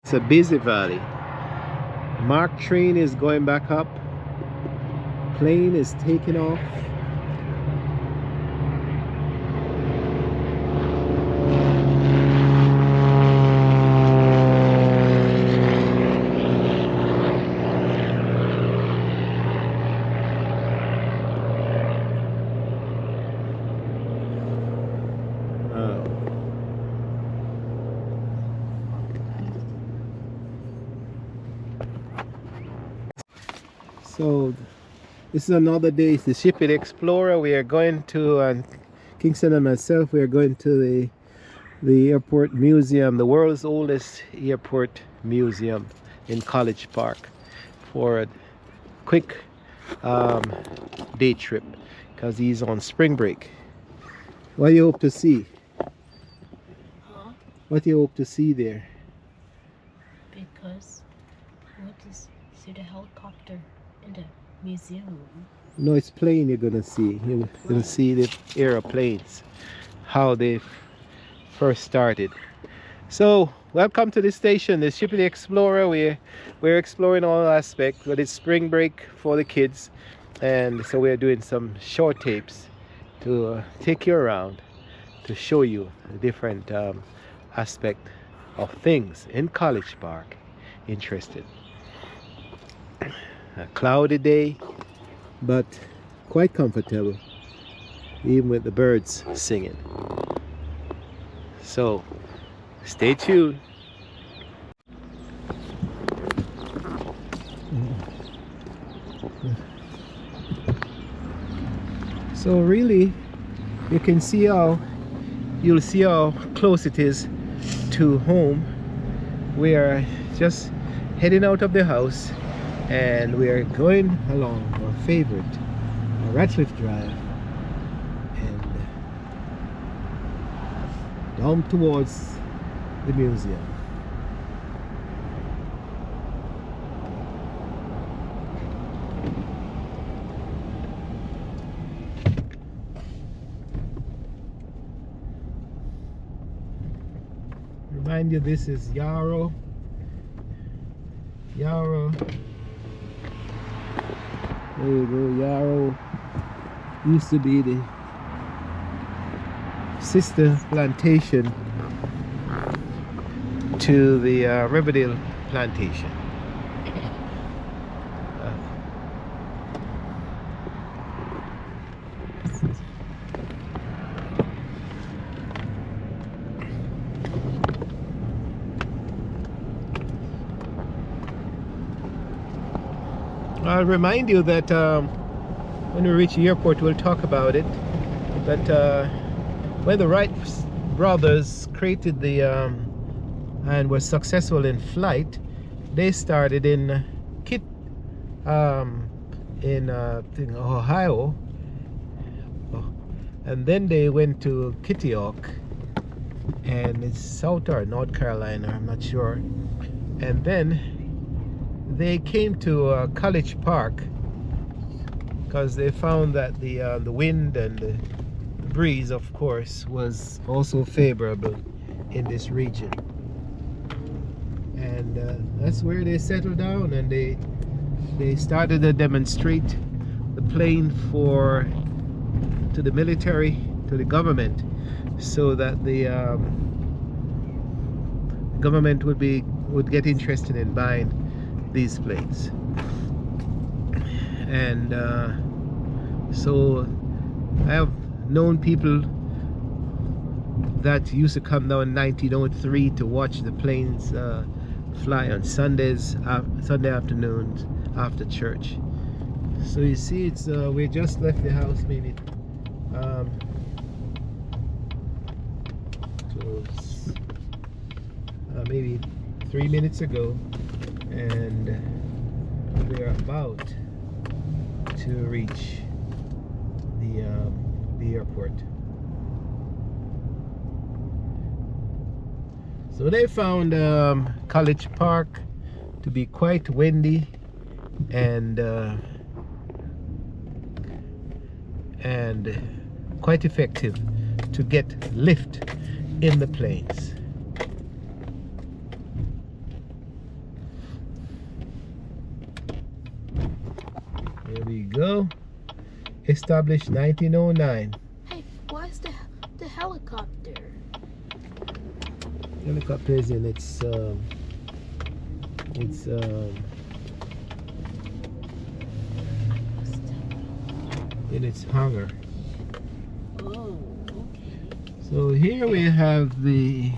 It's a busy valley. Mark train is going back up. Plane is taking off. So this is another day. It's the Shipit Explorer. We are going to Kingston and myself. We are going to the airport museum, the world's oldest airport museum in College Park, for a quick day trip because he's on spring break. What do you hope to see? Huh? What do you hope to see there? Because what is see the helicopter in the museum? No, it's plane you're gonna see. You're gonna see the aeroplanes, how they first started. So welcome to the station, the Shipit Explorer. We're exploring all aspects, but it's spring break for the kids, and so we're doing some short tapes to take you around, to show you the different aspect of things in College Park. Interested. A cloudy day, but quite comfortable, even with the birds singing. So stay tuned. So really, you can see you'll see how close it is to home. We are just heading out of the house and we are going along our favorite, Ratcliffe Drive, and down towards the museum. Remind you, this is Yarrow. There you go. Yarrow used to be the sister plantation to the Riverdale plantation. I'll remind you that when we reach the airport we'll talk about it, but when the Wright brothers created the and were successful in flight, they started in Ohio, and then they went to Kitty Hawk, and it's South or North Carolina, I'm not sure, and then they came to College Park because they found that the wind and the breeze, of course, was also favorable in this region, and that's where they settled down, and they started to demonstrate the plane to the military, to the government, so that the government would get interested in buying these planes. And so I have known people that used to come down in 1903 to watch the planes fly on Sundays, Sunday afternoons after church. So you see, it's we just left the house maybe maybe 3 minutes ago, and we are about to reach the airport. So they found College Park to be quite windy and quite effective to get lift in the planes. go. Established 1909. Hey, why's the helicopter? Helicopter is in its hangar. Oh, okay. So here we have the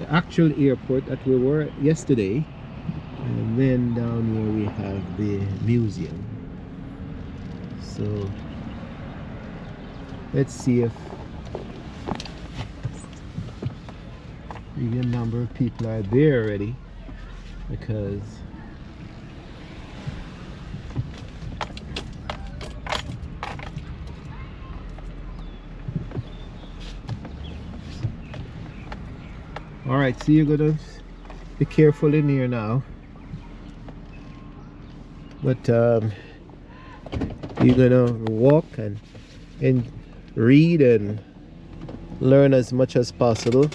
actual airport that we were yesterday, and then down here we have the museum. So let's see if a number of people are there already, because all right, so you're gonna be careful in here now, but you're gonna walk and read and learn as much as possible.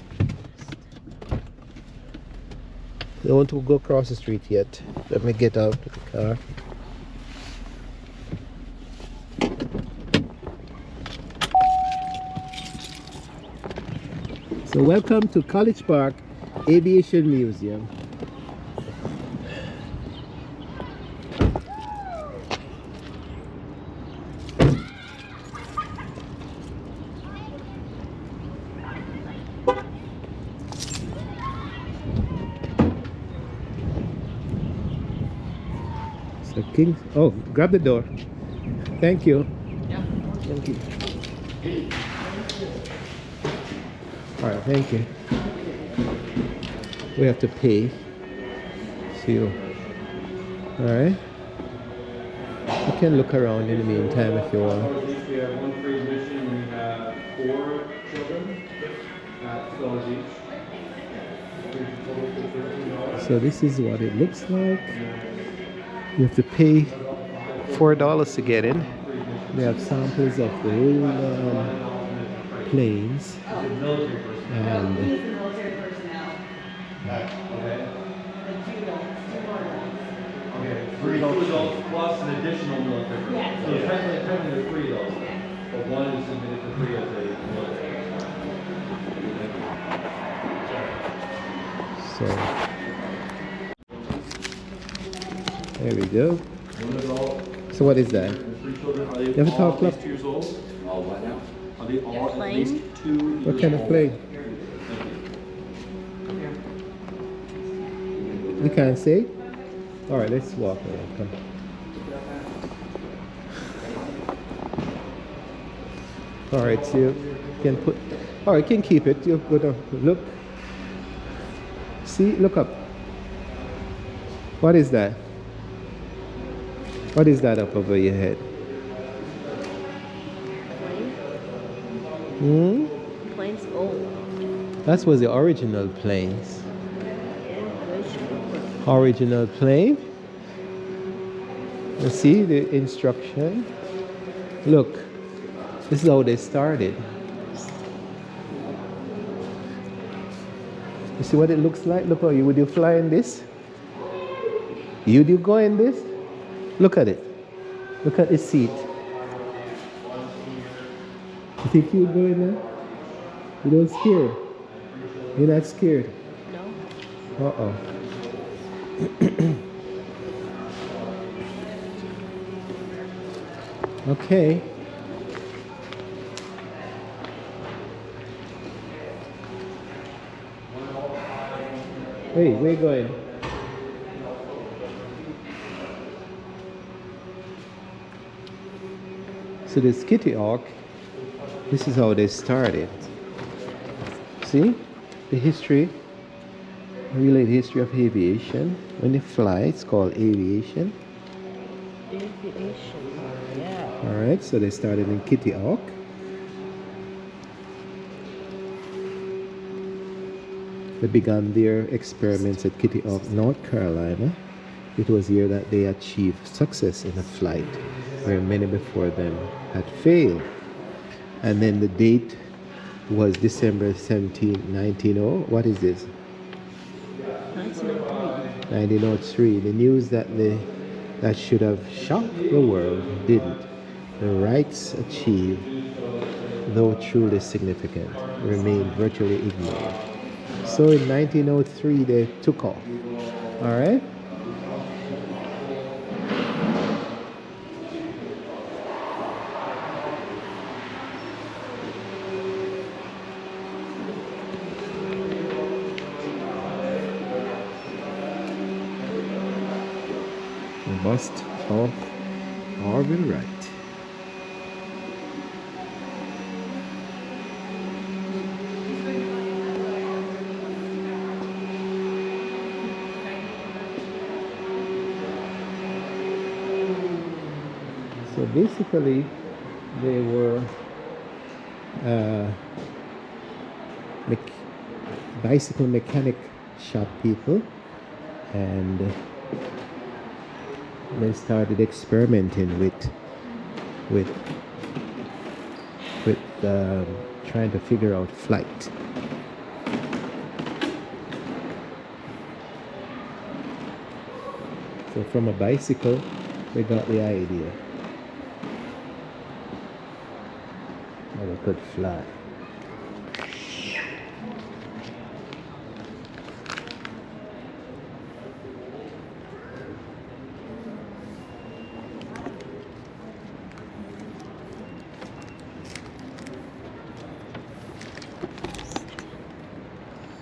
Don't want to go across the street yet. Let me get out of the car. So welcome to College Park Aviation Museum. So King, oh, grab the door. Thank you. Yeah. Thank you. All right, thank you. We have to pay. See you. All right. You can look around in the meantime if you want. We have one free admission. We have 4 children at $12 each. So this is what it looks like. You have to pay $4 to get in. They have samples of the whole planes and Military personnel. Okay, 3 adults plus an additional military personnel. So technically there's 3 adults, but one is submitted to 3 as a military. so there we go. One adult. So what is that? And 3 children. Are they You have a all top at club? least 2 years old? All what now? Are they all at Plane? least 2 years What kind of old? plane? You can't say? All right, let's walk around. Come. All right, so you can put. All right, you can keep it. You go down. Look. See, look up. What is that? What is that up over your head? Plane? Hmm? Plane's old. That was the original planes. Yeah, Original plane. You see the instruction. Look, this is how they started. You see what it looks like? Look how you would you fly in this? Would you go in this? Look at it. Look at the seat. You think you would go in there? You don't scared? You're not scared? No. Uh-oh. Okay. Hey, where you going? So this Kitty Hawk, this is how they started. See? The history, really the history of aviation. When they fly, it's called aviation. Aviation. Yeah. Alright, so they started in Kitty Hawk. They began their experiments at Kitty Hawk, North Carolina. It was here that they achieved success in a flight where many before them had failed. And then the date was December 17, 1900. What is this? 1903. 1903. The news that should have shocked the world didn't. The rights achieved, though truly significant, remained virtually ignored. So in 1903 they took off. All right. Bust of Orville Wright. So basically, they were mech- bicycle mechanic shop people, and they started experimenting with trying to figure out flight. So from a bicycle, they got the idea that they could fly.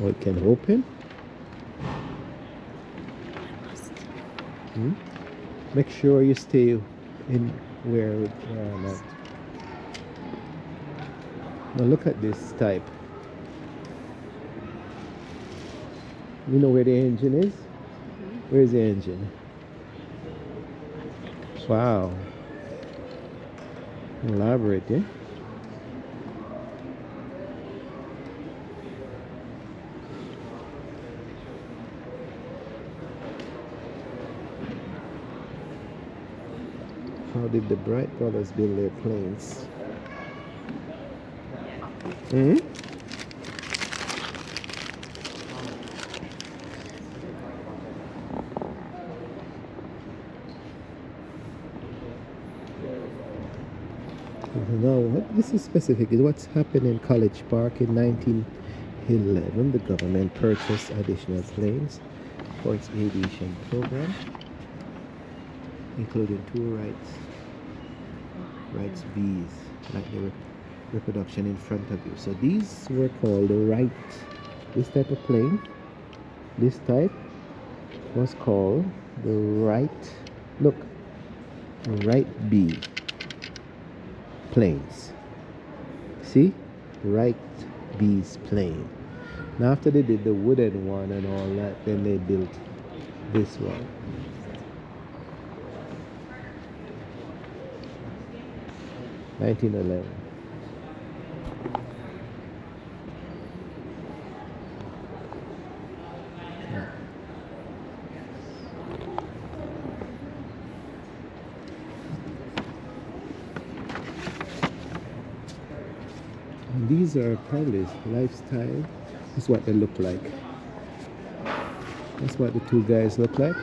Oh, it can open. Make sure you stay in where I'm at. Now look at this type. You know where the engine is? Where's the engine? Wow. Elaborate, eh? How did the Bright brothers build their planes? Now, what this is specific is what's happened in College Park in 1911. The government purchased additional planes for its aviation program, including two Wrights Bs, like the reproduction in front of you. So these were called the Wright. This type of plane, this type, was called the Wright. Look, Wright B planes. See, Wright B's plane. Now after they did the wooden one and all that, then they built this one. (1911). And these are probably lifestyle. This is what they look like. That's what the two guys look like.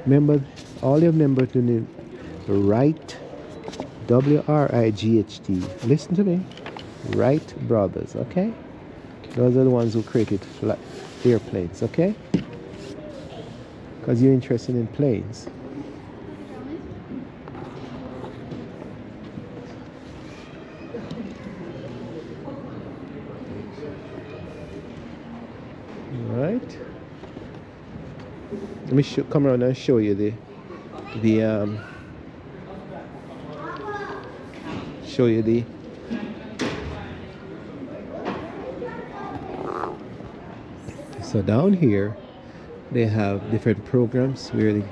Remember, all you remember to name Wright, W-R-I-G-H-T. Listen to me. Wright brothers, okay? Those are the ones who created airplanes, okay? Because you're interested in planes. Right. Let me come around and show you the so down here they have different programs where the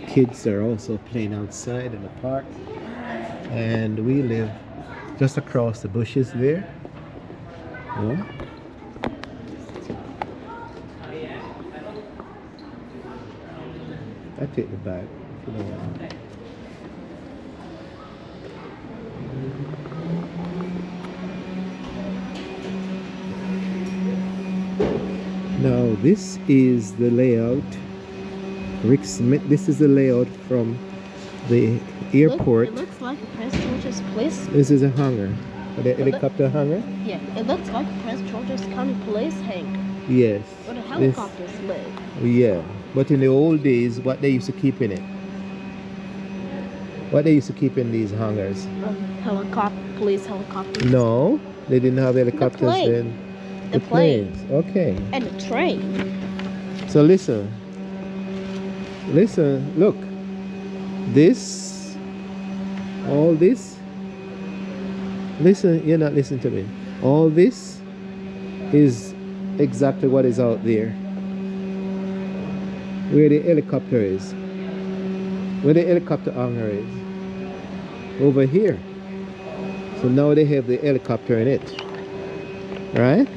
kids are also playing outside in the park, and we live just across the bushes there. Yeah. I take the bag if you don't want. Now this is the layout Rick Smith. This is the layout from the airport. It looks like Prince George's Police. This is a hangar. The helicopter hangar? Yeah, it looks like Prince George's County Police hangar. Yes. Where the helicopters live. Yeah. But in the old days, what they used to keep in it? What they used to keep in these hangars? Police helicopters. No, they didn't have helicopters plane. then. The planes. Okay. And the train. So listen. Listen, look. This, all this. Listen, you're not listening to me. All this is exactly what is out there. Where the helicopter is. Where the helicopter hangar is. Over here. So now they have the helicopter in it. Right?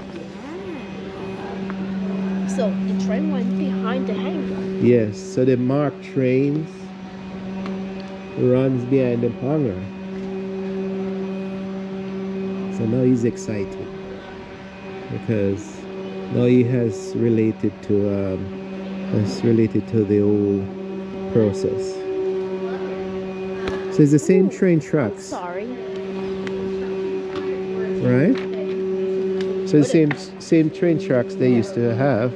So the train went behind the hangar. Yes, so the marked trains runs behind the hangar. So now he's excited because now he has related to the whole process. So it's the same train tracks. Sorry. Right? So the same train tracks they used to have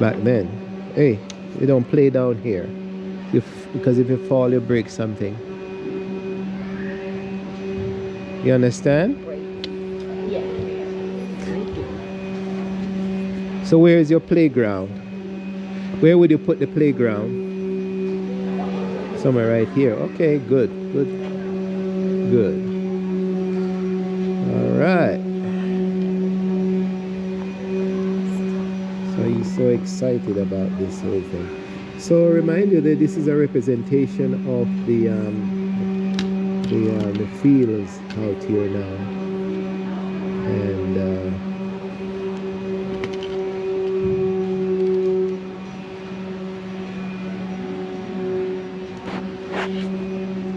back then. Hey, you don't play down here. Because if you fall, you break something. You understand? Yeah. So where is your playground? Where would you put the playground? Somewhere right here. Okay, good. All right. So he's so excited about this whole thing. So remind you that this is a representation of the fields out here now, and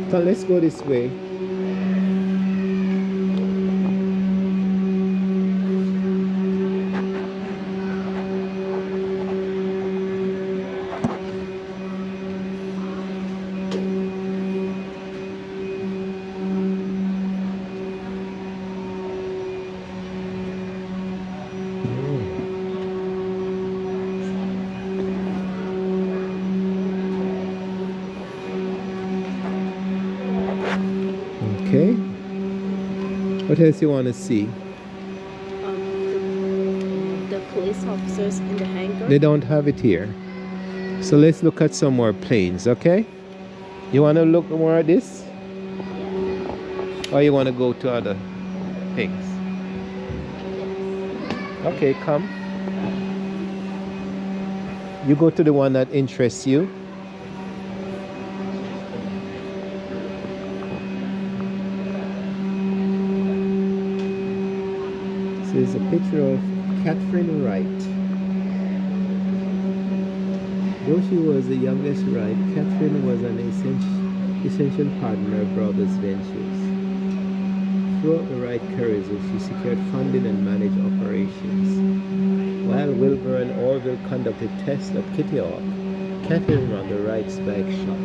so let's go this way. Okay. What else you want to see? The police officers in the hangar. They don't have it here. So let's look at some more planes, okay? You want to look more at this? Or you want to go to other things? Okay, come. You go to the one that interests you. This is a picture of Catherine Wright. Though she was the youngest Wright, Catherine was an essential partner of brothers' ventures. Throughout the Wright careers, she secured funding and managed operations. While Wilbur and Orville conducted tests at Kitty Hawk, Catherine ran the Wright's bike shop.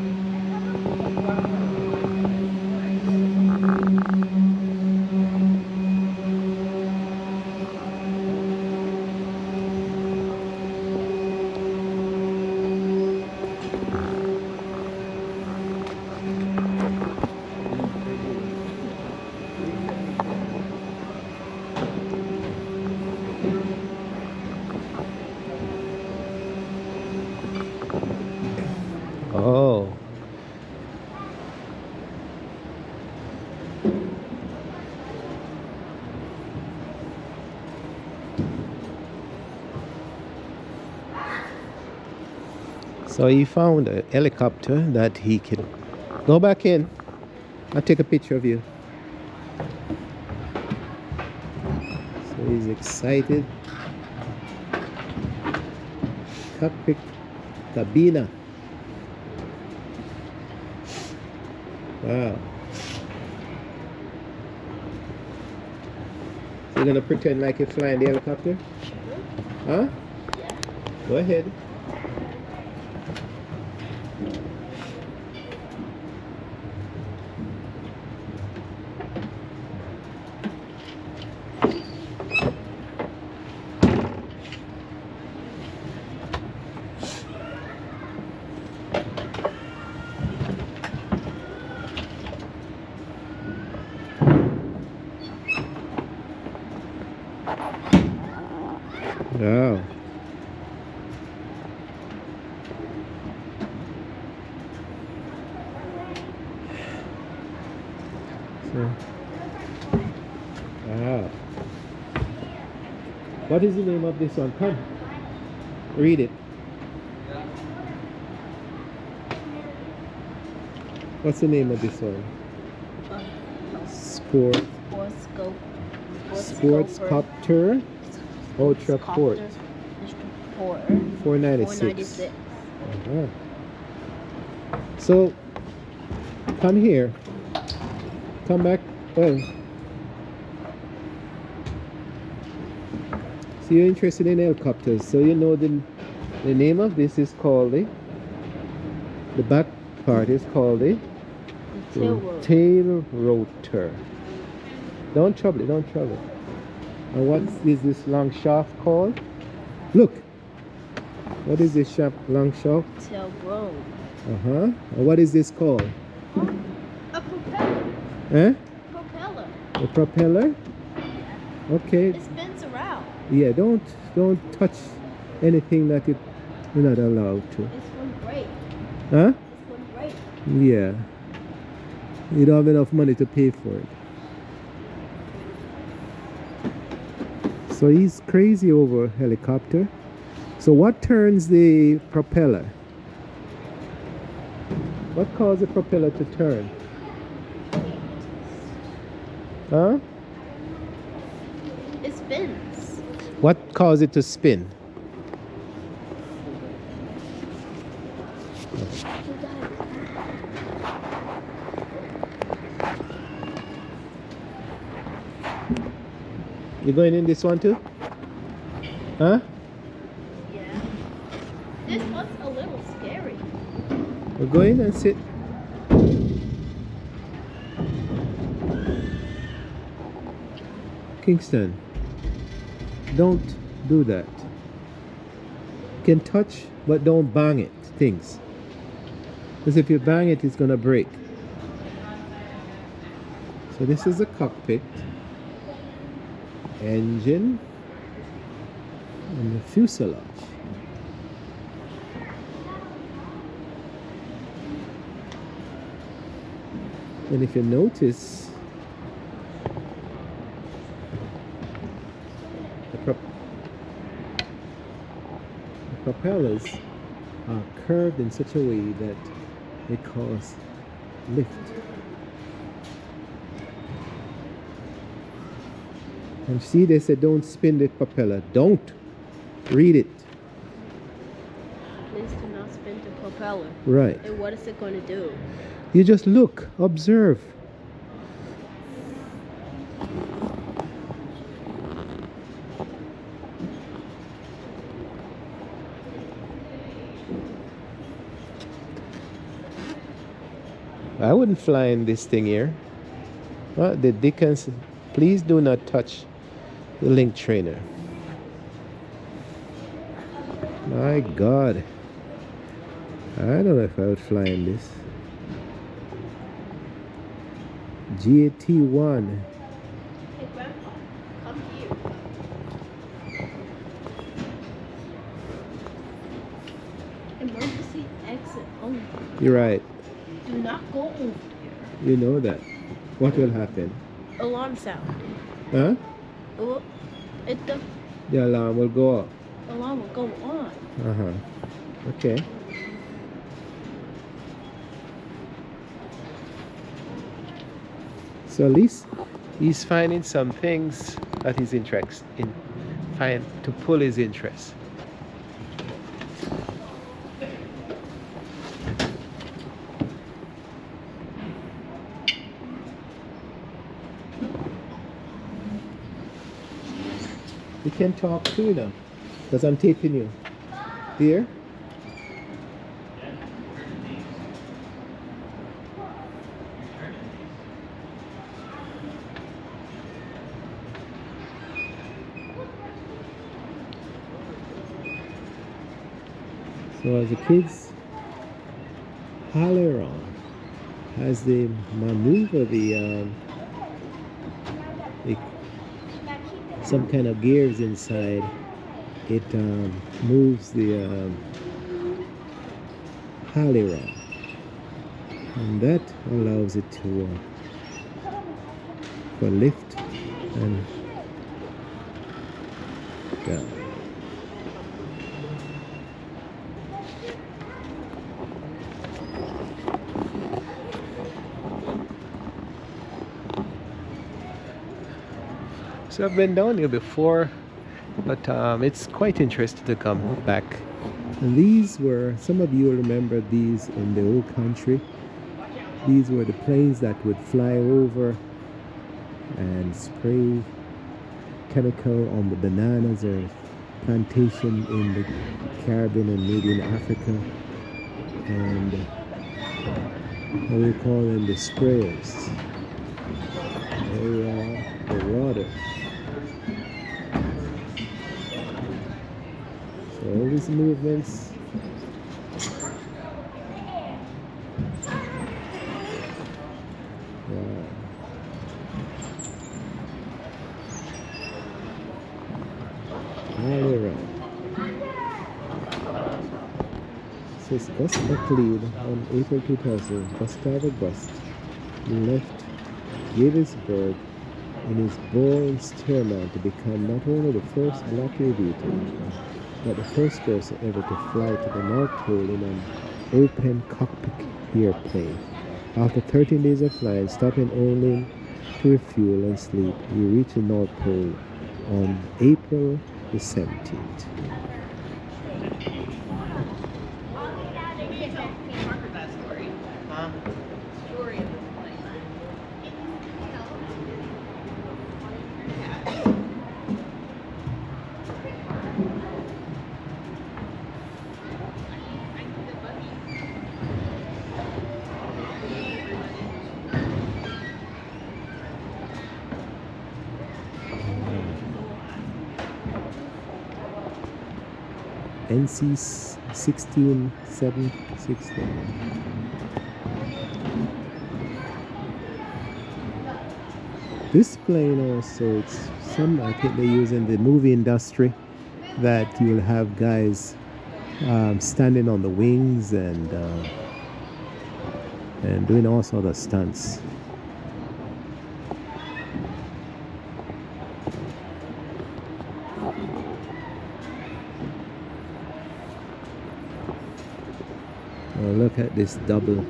Oh. So he found a helicopter that he can go back in. I'll take a picture of you. So he's excited. Cockpit cabina. Wow. So you're gonna pretend like you're flying the helicopter? Huh? Yeah. Go ahead. Oh. So, ah. What is the name of this one? Come, read it. What's the name of this one? Sport. Sportscopter Ultra Port. 496. Uh-huh. So, come here. Come back. Well, so you're interested in helicopters. So you know the name of this is called the back part is called the tail rotor. Don't trouble it, don't trouble it. And what is this long shaft called? Look. What is this long shaft? Tail rope. Uh-huh. And what is this called? A propeller. Eh? Propeller. A propeller? Okay. It spins around. Yeah, don't touch anything that you're not allowed to. It's going to break. Huh? It's going to break. Yeah. You don't have enough money to pay for it. So he's crazy over helicopter. So what turns the propeller? What causes the propeller to turn? Huh? It spins. What causes it to spin? You going in this one too? Huh? Yeah. This one's a little scary. We'll go in and sit. Kingston, don't do that. You can touch, but don't bang it, things. Because if you bang it, it's gonna break. So this is the cockpit, engine, and the fuselage. And if you notice, the propellers are curved in such a way that they cause lift. And see, they said don't spin the propeller. Don't. Read it. Please do not spin the propeller. Right. And what is it going to do? You just look, observe. I wouldn't fly in this thing here. What the dickens? Please do not touch the link trainer. My God. I don't know if I would fly in this. GAT1. Hey, Grandpa, come here. Emergency exit only. You're right. Do not go over there. You know that. What will happen? Alarm sound. Huh? Oh, The alarm will go off. alarm will go on. Uh-huh. Okay. So at least he's finding some things that he's interested in, to pull his interest. You can talk too now, because I'm taping you. Here. So as the kids holler on, as they maneuver the some kind of gears inside, it moves the aileron, and that allows it to for lift and down. So I've been down here before, but it's quite interesting to come back. And these were, some of you will remember these in the old country. These were the planes that would fly over and spray chemical on the bananas or plantation in the Caribbean and maybe in Africa. And what we call them the sprayers. They are the water. So all these movements. Wow. All around. Says Gus McLeod on April 2000. Gustavo Gust left Gettysburg in his Boeing Stearman to become not only the first black aviator, but the first person ever to fly to the North Pole in an open cockpit airplane. After 13 days of flying, stopping only to refuel and sleep, he reached the North Pole on April the 17th. NC 16760. This plane also, it's some, I think they use in the movie industry, that you'll have guys standing on the wings and doing all sorts of stunts. Oh, look at this double.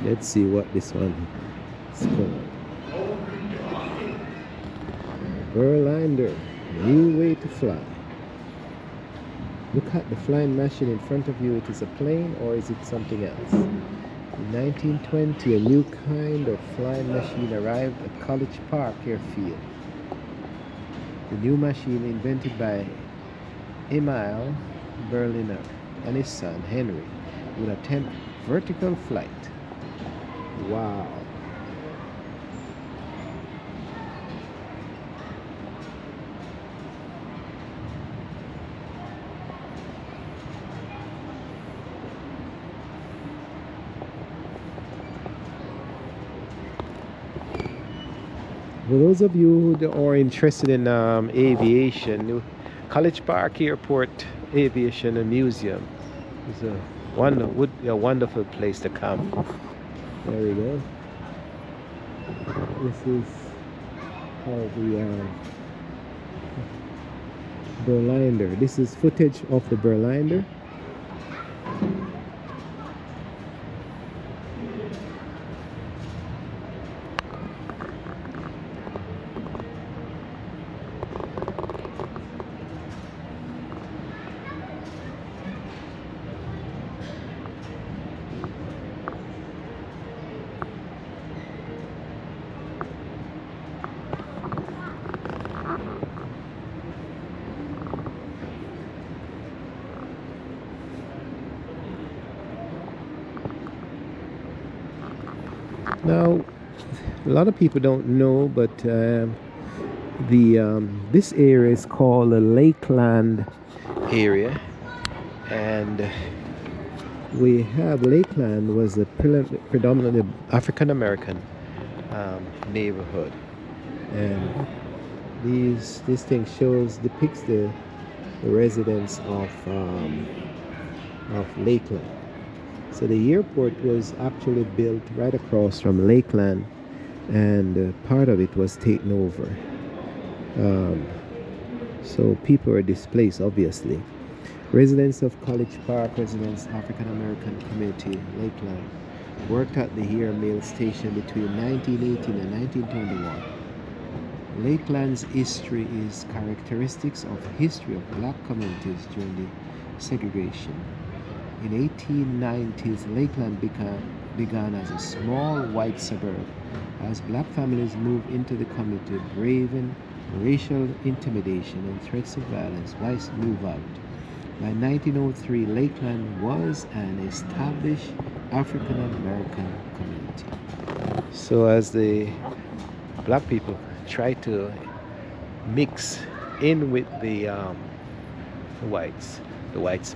Let's see what this one is called. Berliner, new way to fly. Look at the flying machine in front of you. It is a plane or is it something else? In 1920, a new kind of flying machine arrived at College Park Airfield. The new machine, invented by Emil Berliner and his son Henry, would attempt vertical flight. Wow. For those of you who are interested in aviation, College Park Airport Aviation and Museum is would be a wonderful place to come. There we go. This is how the Berliner. This is footage of the Berliner. Now, a lot of people don't know, but this area is called the Lakeland area, and we have Lakeland was a predominantly African American neighborhood, and this thing shows depicts the residents of Lakeland. So the airport was actually built right across from Lakeland, and part of it was taken over. Um, so people were displaced, obviously. Residents of College Park, residents African American community, Lakeland, worked at the Air Mail Station between 1918 and 1921. Lakeland's history is characteristics of history of black communities during the segregation. In 1890s, Lakeland began as a small white suburb. As black families moved into the community, braving racial intimidation and threats of violence, whites moved out. By 1903, Lakeland was an established African American community. So as the black people tried to mix in with the whites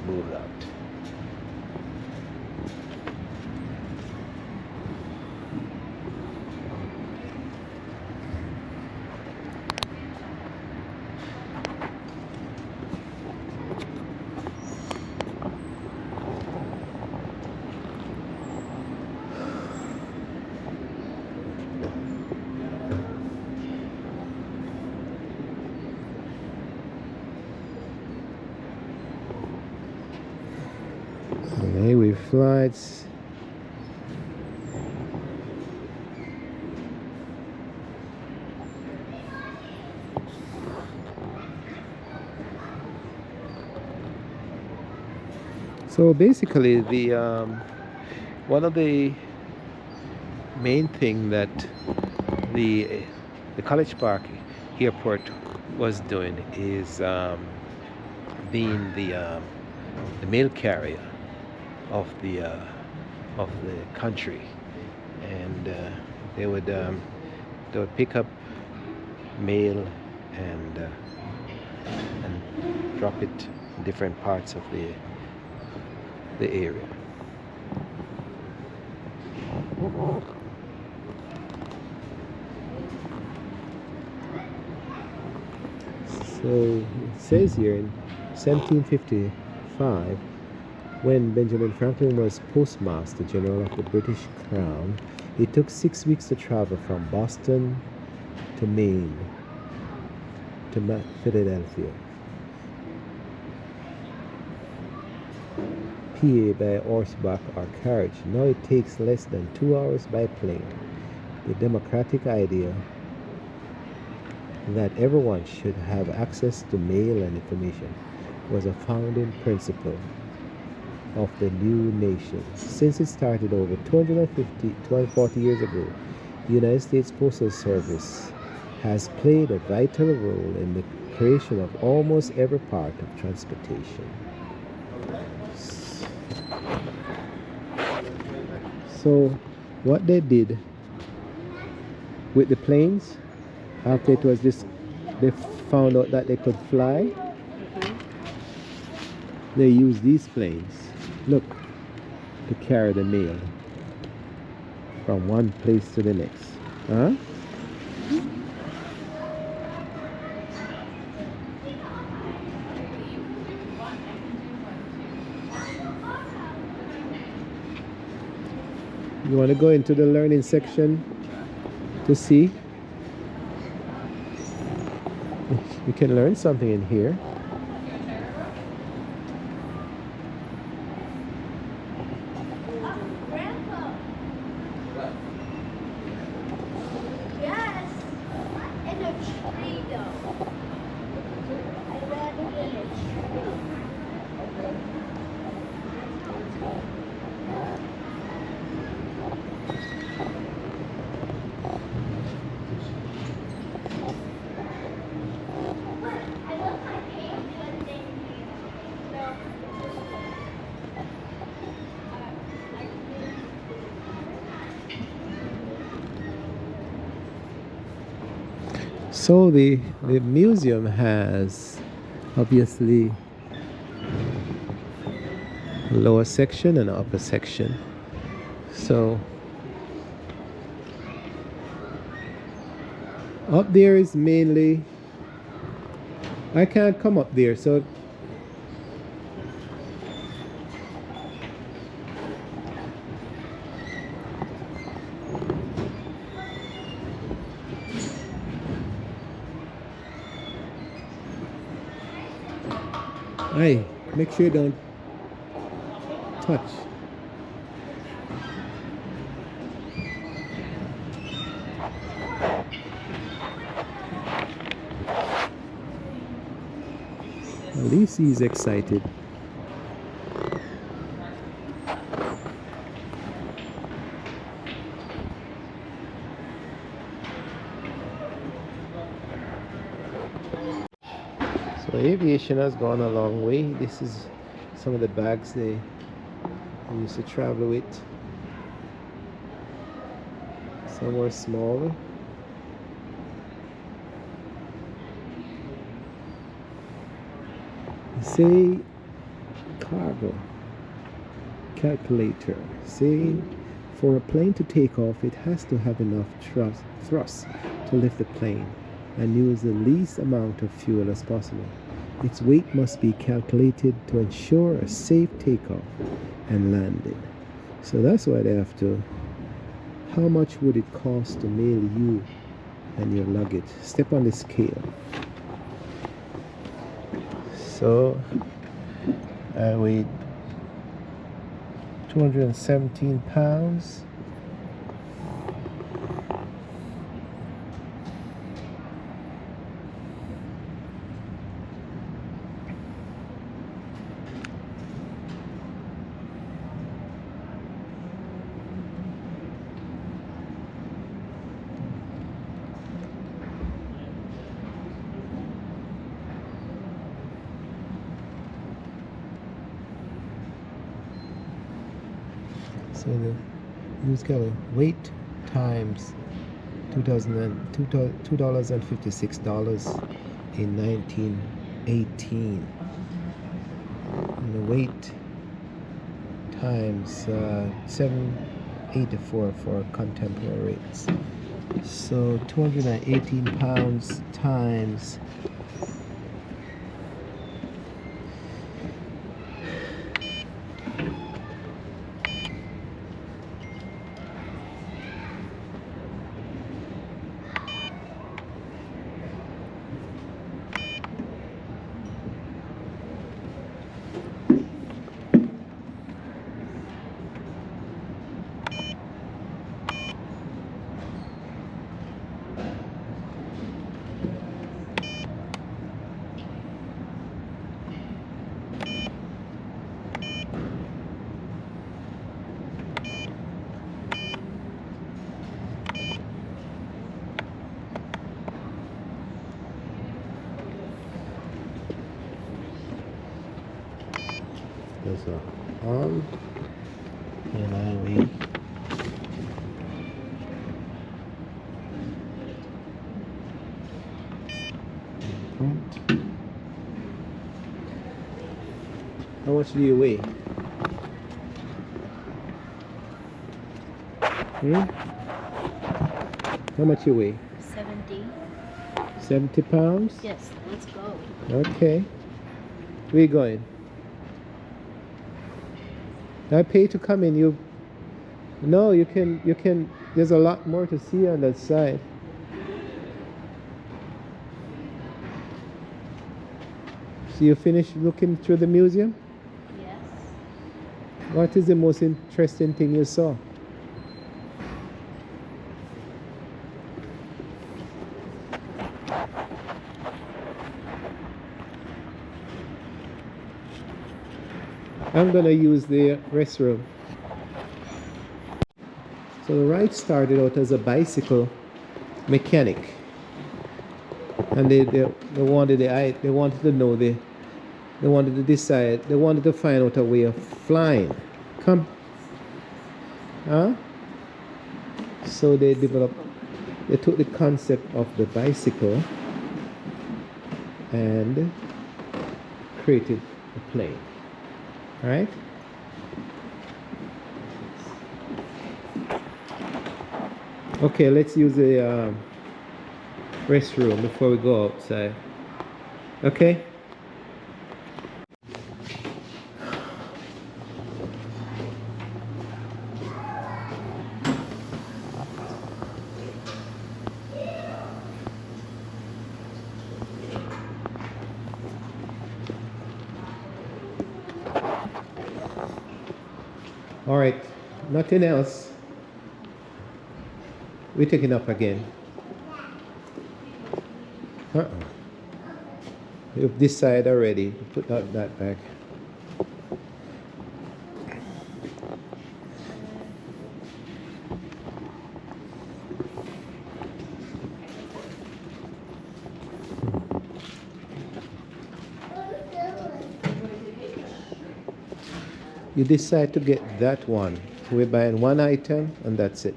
moved out. Okay, we flights. So basically, the one of the main thing that the the College Park Airport was doing is being the mail carrier of the country, and they would pick up mail and drop it in different parts of the area. So it says here in 1755, when Benjamin Franklin was Postmaster General of the British Crown, it took 6 weeks to travel from Boston to Maine to Philadelphia, PA by horseback or carriage. Now it takes less than 2 hours by plane. The democratic idea that everyone should have access to mail and information was a founding principle of the new nation. Since it started over 240 years ago, the United States Postal Service has played a vital role in the creation of almost every part of transportation. So what they did with the planes, after it was this, they found out that they could fly, they used these planes, look, to carry the mail from one place to the next. Huh? You want to go into the learning section to see? You can learn something in here. Grandpa. Yes. In a tree though. I read it in a tree. So the museum has obviously lower section and upper section. So up there is mainly, I can't come up there, so hey, make sure you don't touch. At least he's excited. So aviation has gone a long way. This is some of the bags they used to travel with. Some were smaller. Say cargo calculator. Say for a plane to take off, it has to have enough thrust to lift the plane and use the least amount of fuel as possible. Its weight must be calculated to ensure a safe takeoff and landing. So that's why they have to. How much would it cost to mail you and your luggage? Step on the scale. So I weighed 217 pounds. So the use color weight times $2.56 in 1918, and the weight times 784 for contemporary rates. So 218 pounds times there's a arm, and I weigh front. How much do you weigh? How much you weigh? 70. 70 pounds? Yes, let's go. Okay. Where you going? I pay to come in. No, you can, there's a lot more to see on that side. So you finished looking through the museum? Yes. What is the most interesting thing you saw? I'm gonna use the restroom. So the Wright started out as a bicycle mechanic, and they wanted to know they wanted to decide, they wanted to find out a way of flying. Come, huh? So they took the concept of the bicycle and created a plane. Right? Okay, let's use the restroom before we go outside. Okay? All right, nothing else. We're taking up again. You've this side already. Put that back. You decide to get that one. We're buying one item and that's it.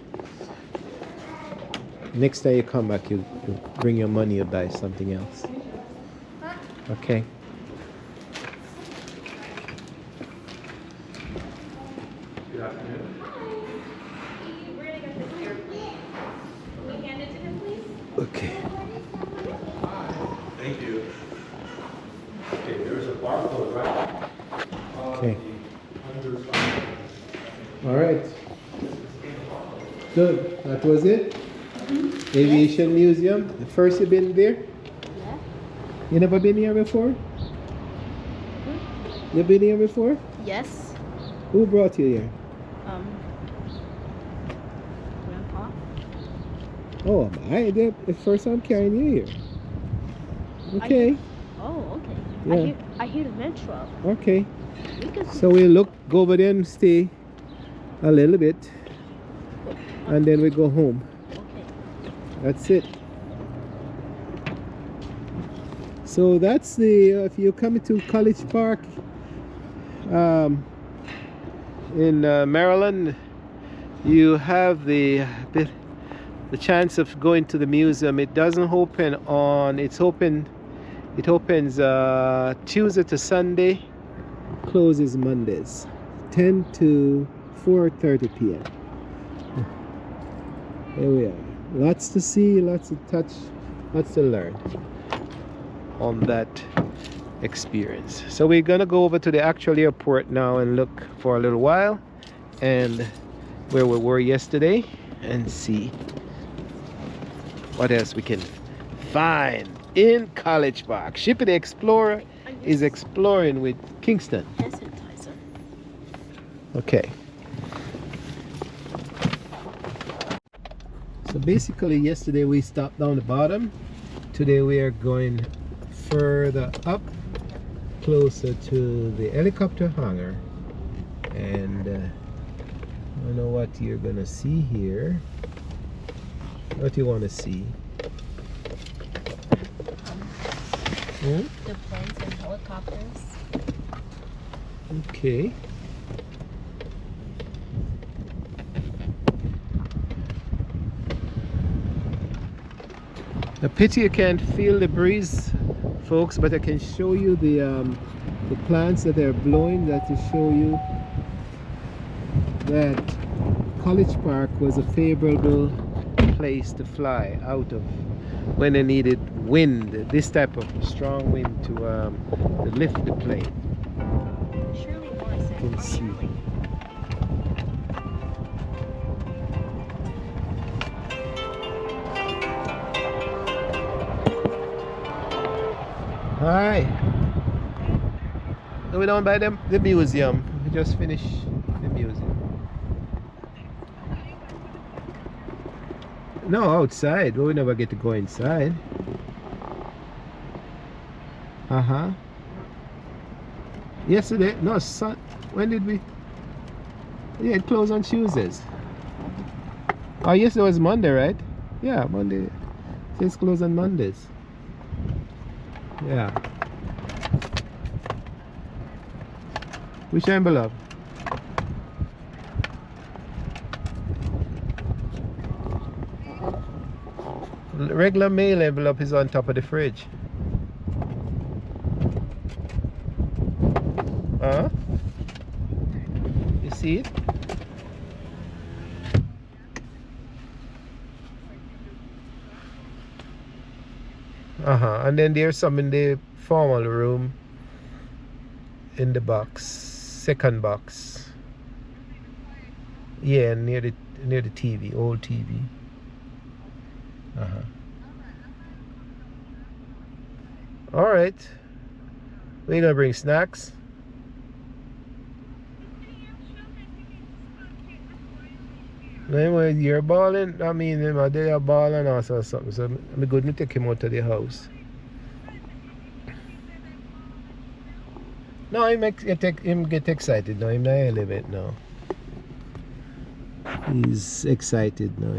Next time you come back, you bring your money, you buy something else. Okay. Good afternoon. We're gonna get this airplane. Can we hand it to him, please? Okay. Thank you. Okay, there's a barcode right on Okay. the underside. All right. Good. That was it? Aviation Museum. The first you've been there? Yeah. You never been here before? You been here before? Yes. Who brought you here? Grandpa. Oh, the first I'm carrying you here. Okay. Oh, okay. Yeah. I hear the metro. Okay. We could So we'll go over there and stay a little bit, and then we go home. Okay. That's it. So that's the if you're coming to College Park in Maryland, you have the chance of going to the museum. It doesn't open on. It opens Tuesday to Sunday, closes Mondays, 10 to 4:30 p.m. There we are. Lots to see, lots to touch, lots to learn on that experience. So we're gonna go over to the actual airport now and look for a little while and where we were yesterday and see what else we can find in College Park. Shippy the Explorer is exploring with Kingston. Sanitizer. Okay. So basically yesterday we stopped down the bottom. Today we are going further up, closer to the helicopter hangar. And I don't know what you're gonna see here. What you want to see? The planes and helicopters. Okay. A pity you can't feel the breeze, folks, but I can show you the plants that are blowing, that to show you that College Park was a favorable place to fly out of when they needed wind, this type of strong wind to lift the plane. Shirley Morrison. You can see. Hi. So we're down by the museum. We just finished the museum. No, outside. But we never get to go inside. Yesterday, no, when did we? Yeah, it closed on Tuesdays. Oh, yesterday was Monday, right? Yeah, Monday. It's closed on Mondays. Yeah. Which envelope? Regular mail envelope is on top of the fridge. Huh? see it. And then there's some in the formal room in the box, second box. Yeah, near the TV, old TV. All right. We gonna bring snacks. Anyway, you're balling. I mean, they are balling also something. So I'm good to take him out to the house. No, him get excited now. Him not element now. He's excited now.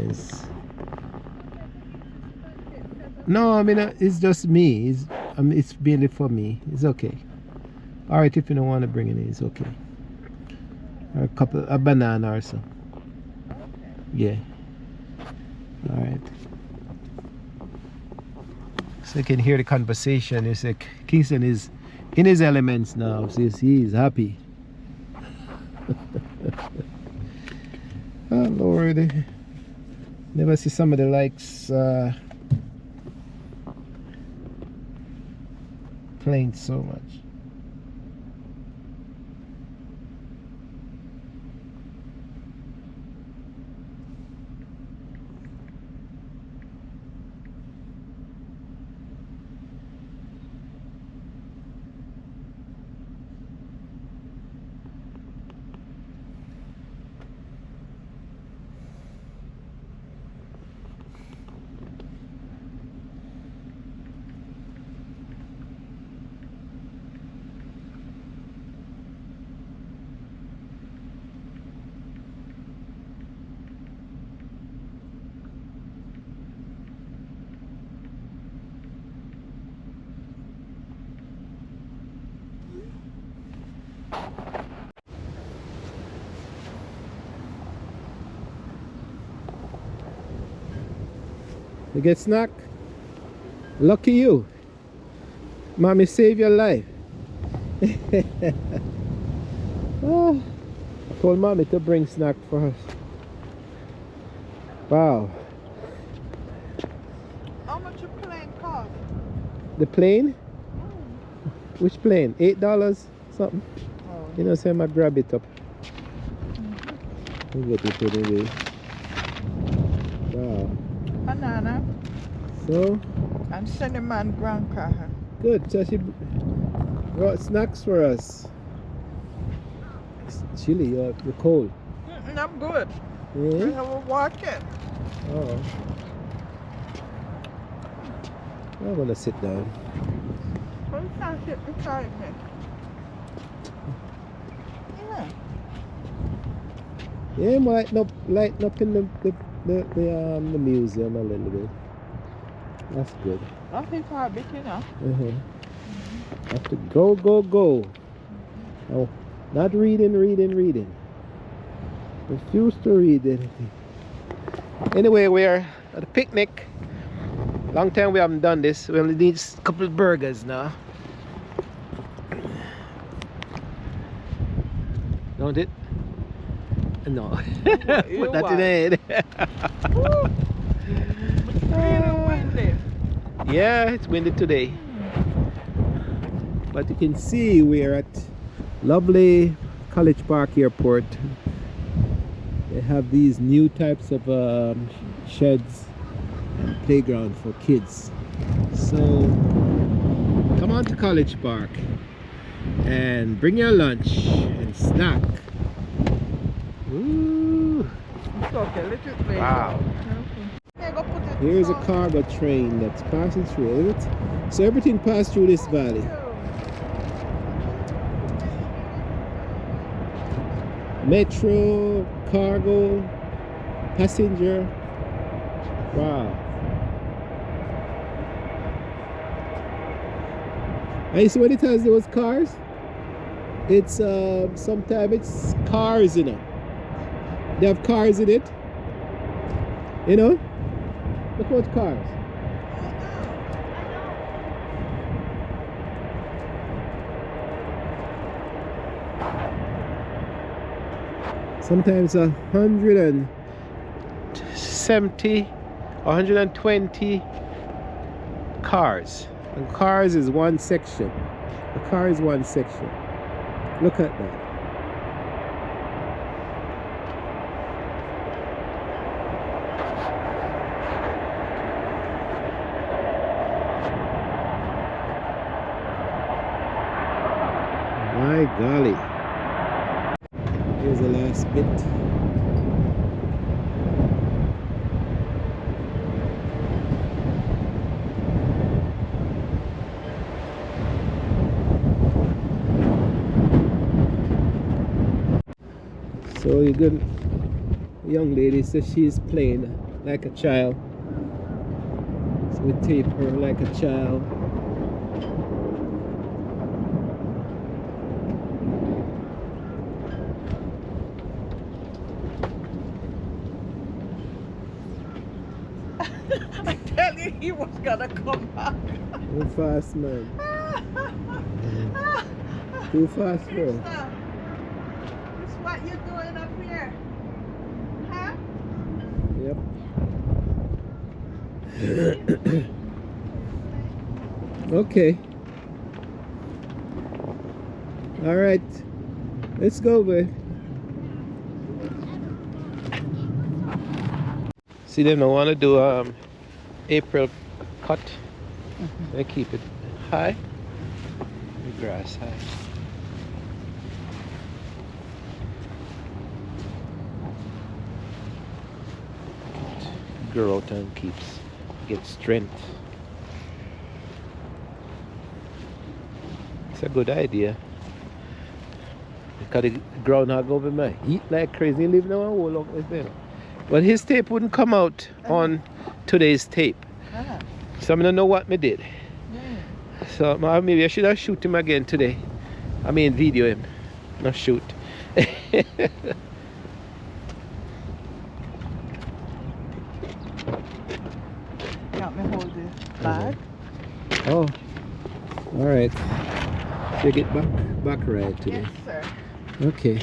No, I mean it's just me. It's mainly for me. It's okay. All right, if you don't want to bring it in, it's okay. Or a banana or so. Yeah. All right. So you can hear the conversation. It's like Kingston is in his elements now. So he's happy. Oh Lord. Never see somebody likes planes so much. You get snack? Lucky you. Mommy saved your life. Oh, I told mommy to bring snack for us. Wow. How much a plane cost? The plane? Which plane? $8 something? Oh. You know, say I grab it up. We get it anyway. Wow. Banana So and cinnamon graham cracker. good. So she brought snacks for us. It's chilly. You're cold. I'm good. We Yeah? have a water. Oh. I'm gonna sit down. Well, you can't sit beside me. Yeah. Yeah, I'm lighting up in the museum a little bit. That's good. Not too far big enough. Have to go. Oh, not reading. Refuse to read anything. Anyway, we're at a picnic. Long time we haven't done this. We only need a couple of burgers now. Don't it? No. Put that in the head. Really windy. Yeah, it's windy today. But you can see we're at lovely College Park Airport. They have these new types of sheds and playground for kids. So come on to College Park and bring your lunch and snack. Ooh. It's okay, let it play. Wow. Yeah, go put it Here's a on. cargo train that's passing through it. So everything passed through this valley. Metro, cargo, passenger. Wow. And so when it has those cars, it's sometimes it's cars, you know. They have cars in it. You know? Look what cars. Sometimes 170, 120 cars. And cars is one section. A car is one section. Look at that. My golly. Here's the last bit. So you good young lady says she's playing like a child. So we tape her like a child. I tell you, he was gonna come back. Too fast, man. Too fast, bro. Krista, this is what you doing up here? Huh? Yep. Okay. All right. Let's go, babe. See, them don't want to do April cut. They keep it high. The grass high. Grow out and get strength. It's a good idea. Because the groundhog over my eat like crazy, live now and whole up with them. But his tape wouldn't come out on today's tape. So I don't know what me did. So maybe I should have shoot him again today. I mean video him, not shoot. Can't me hold the bag? Oh, all right. So you get back right today. Yes, sir. Okay.